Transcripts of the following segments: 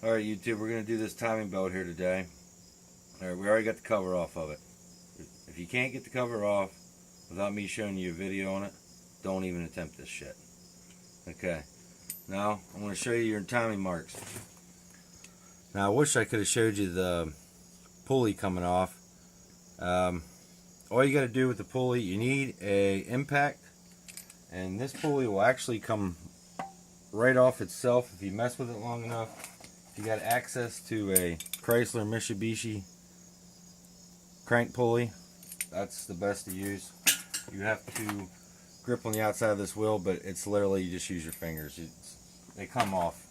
Alright YouTube, we're going to do this timing belt here today. Alright, we already got the cover off of it. If you can't get the cover off without me showing you a video on it, don't even attempt this shit. Okay, now I'm going to show you your timing marks. Now I wish I could have showed you the pulley coming off. All you got to do with the pulley, you need a impact, and this pulley will actually come right off itself if you mess with it long enough. If you got access to a Chrysler Mitsubishi crank pulley, that's the best to use. You have to grip on the outside of this wheel, but it's literally, you just use your fingers. They come off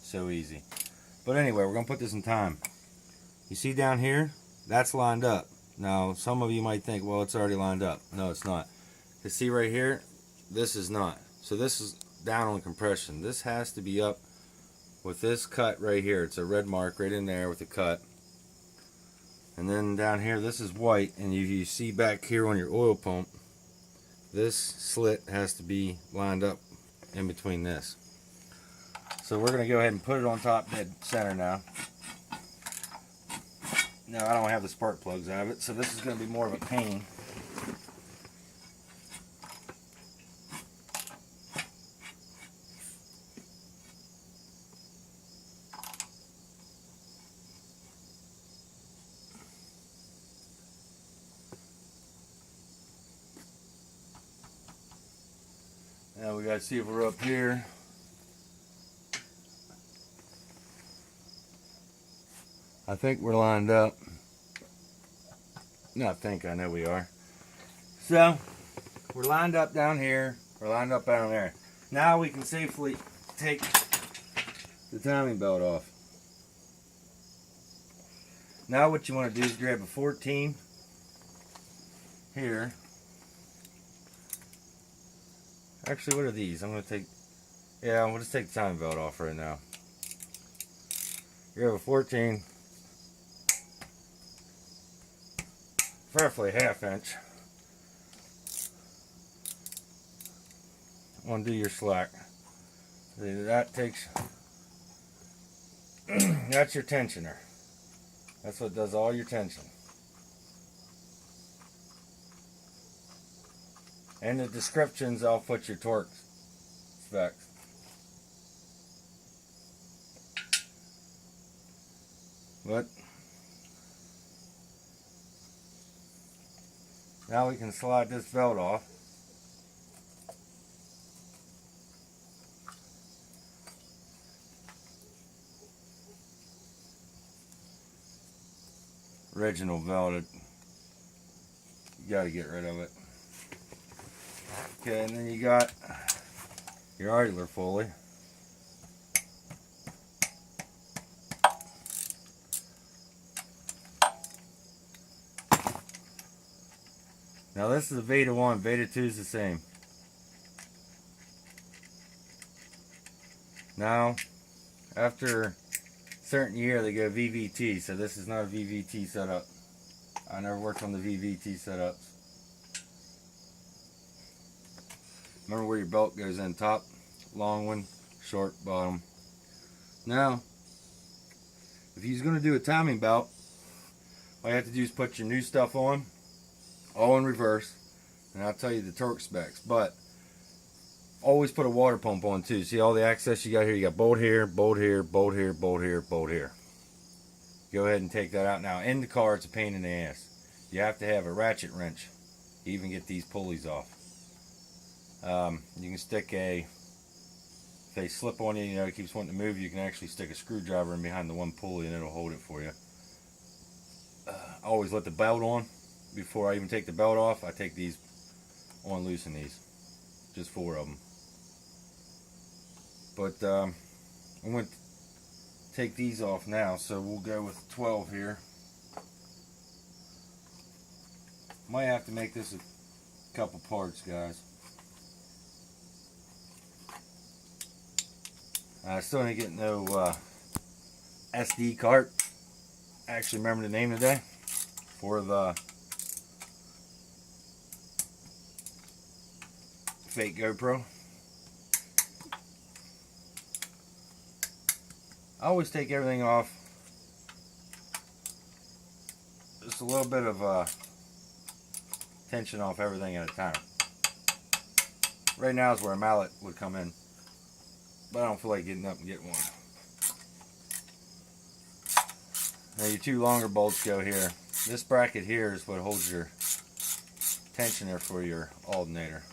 so easy. But anyway, we're going to put this in time. You see down here, that's lined up. Now some of you might think, well, it's already lined up. No, it's not. You see right here, this is not. So this is down on compression. This has to be up with this cut right here. It's a red mark right in there with the cut. And then down here, this is white, and you see back here on your oil pump, this slit has to be lined up in between this. So we're going to go ahead and put it on top dead center now. Now I don't have the spark plugs out of it, so this is going to be more of a pain. Now we gotta see if we're up here. I think we're lined up. No, I know we are. So, we're lined up down here. We're lined up down there. Now we can safely take the timing belt off. Now what you want to do is grab a 14 here. Actually, what are these? I'm going to take, yeah, we'll just take the timing belt off right now. You have a 14, roughly ½ inch. Undo your slack. That takes, that's your tensioner. That's what does all your tension. And the descriptions, I'll put your torque specs. But now we can slide this belt off. Original velvet. You got to get rid of it. Okay, and then you got your idler pulley. Now this is a Beta 1, Beta 2 is the same. Now, after a certain year they go VVT, so this is not a VVT setup. I never worked on the VVT setups. Remember where your belt goes in, top, long one, short, bottom. Now, if you're going to do a timing belt, all you have to do is put your new stuff on, all in reverse, and I'll tell you the torque specs. But always put a water pump on too. See all the access you got here? You got bolt here, bolt here, bolt here, bolt here, bolt here. Go ahead and take that out. Now, in the car, it's a pain in the ass. You have to have a ratchet wrench to even get these pulleys off. You can stick if they slip on you, you know, it keeps wanting to move, you can actually stick a screwdriver in behind the one pulley and it'll hold it for you. Always let the belt on before I even take the belt off. I take these on, loosen these, just 4 of them. But I'm going to take these off now, so we'll go with 12 here. Might have to make this a couple parts, guys. I still didn't get no SD card. I actually remember the name today for the fake GoPro. I always take everything off. Just a little bit of tension off everything at a time. Right now is where a mallet would come in, but I don't feel like getting up and getting one. Now your two longer bolts go here. This bracket here is what holds your tensioner for your alternator.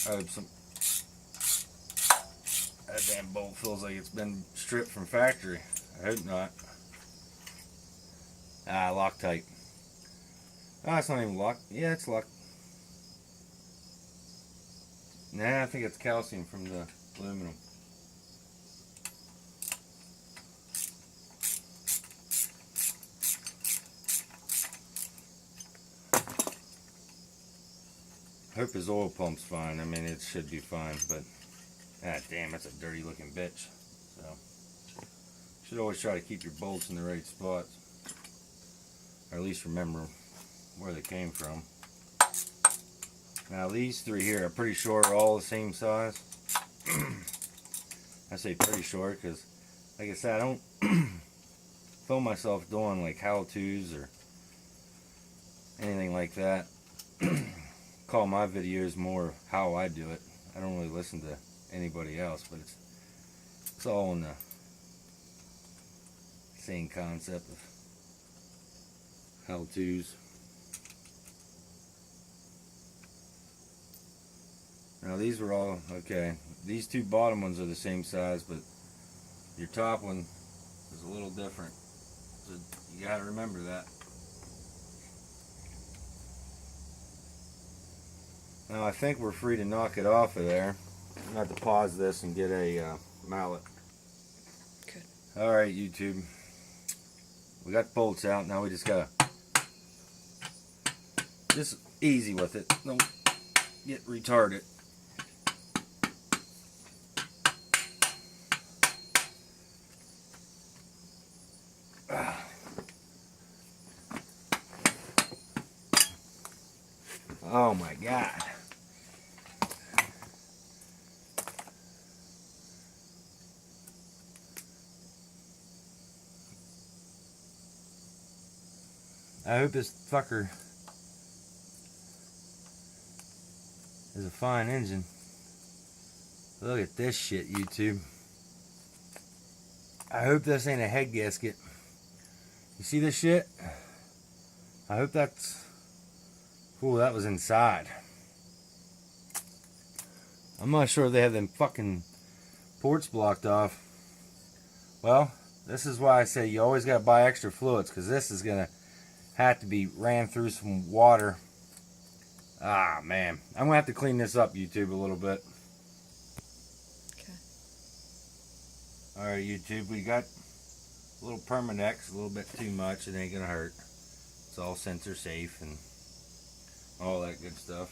I hope that damn bolt feels like it's been stripped from factory. I hope not. Ah, Loctite. Ah, it's not even locked. Yeah, it's locked. Nah, I think it's calcium from the aluminum. Hope his oil pump's fine. I mean, it should be fine, but ah, damn, that's a dirty looking bitch. So, should always try to keep your bolts in the right spots, or at least remember where they came from. Now these three here, I'm pretty sure are all the same size. I say pretty sure because, like I said, I don't film myself doing like how-tos or anything like that. Call my videos more how I do it. I don't really listen to anybody else, but it's all in the same concept of how-tos. Now these were all okay. These two bottom ones are the same size, but your top one is a little different. So you gotta remember that. Now I think we're free to knock it off of there. I'm gonna have to pause this and get a mallet. Good. Alright, YouTube. We got the bolts out. Now we just gotta just easy with it. Don't get retarded. Oh my God. I hope this fucker is a fine engine. Look at this shit, YouTube. I hope this ain't a head gasket. You see this shit? I hope that's... Ooh, that was inside. I'm not sure if they have them fucking ports blocked off. Well, this is why I say you always gotta buy extra fluids, because this is gonna have to be ran through some water. Ah, man. I'm gonna have to clean this up, YouTube, a little bit. Okay. Alright, YouTube, we got a little Permadex, a little bit too much. It ain't gonna hurt. It's all sensor safe and all that good stuff.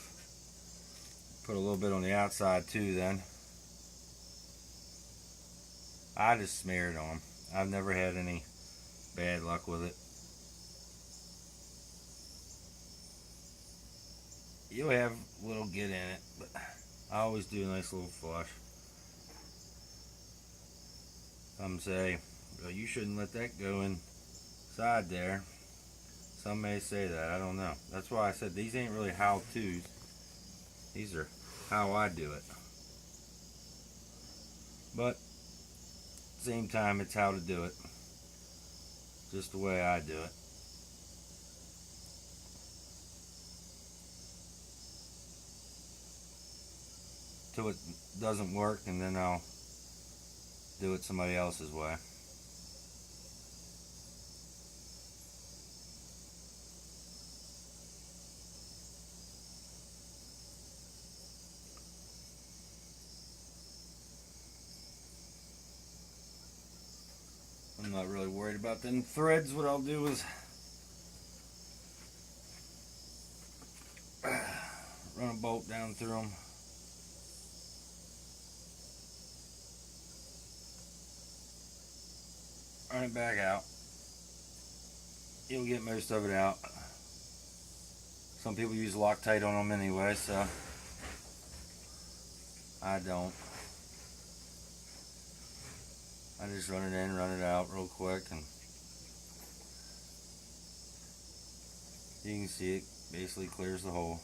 Put a little bit on the outside too then. I just smear it on. I've never had any bad luck with it. You'll have a little get in it, but I always do a nice little flush. Some say, well, you shouldn't let that go inside there. Some may say that, I don't know. That's why I said these ain't really how-tos. These are how I do it. But, at the same time, it's how to do it. Just the way I do it. Till it doesn't work, and then I'll do it somebody else's way. I'm not really worried about them threads. What I'll do is run a bolt down through them. Run it back out. You'll get most of it out. Some people use Loctite on them anyway, so I don't. I just run it in, run it out real quick, and you can see it basically clears the hole.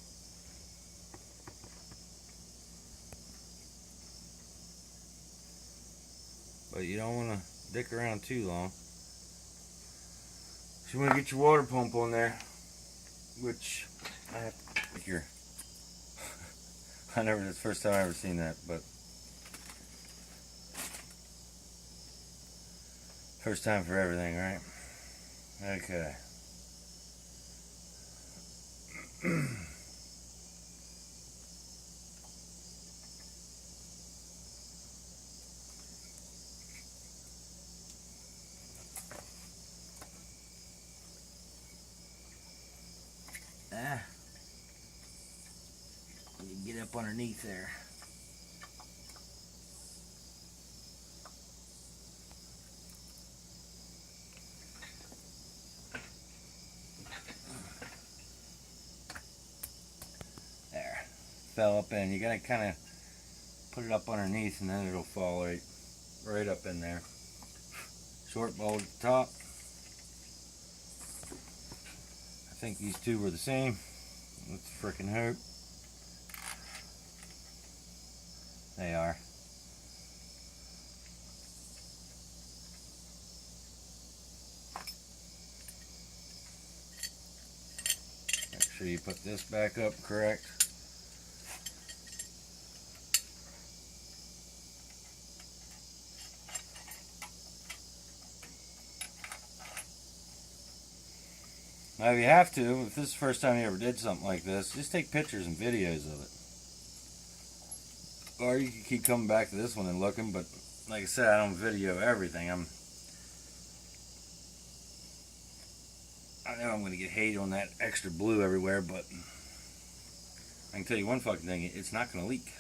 But you don't want to dick around too long. So you want to get your water pump on there, which I have here. It's the first time I ever seen that, but first time for everything, right? Okay. You get up underneath there. There. Fell up in. You gotta kind of put it up underneath and then it'll fall right up in there. Short bolt at the top. I think these two were the same. Let's frickin' hope. They are. Make sure you put this back up correct. Now if you have to, if this is the first time you ever did something like this, just take pictures and videos of it. Or you can keep coming back to this one and looking, but like I said, I don't video everything. I know I'm going to get hate on that extra blue everywhere, but I can tell you one fucking thing, it's not going to leak.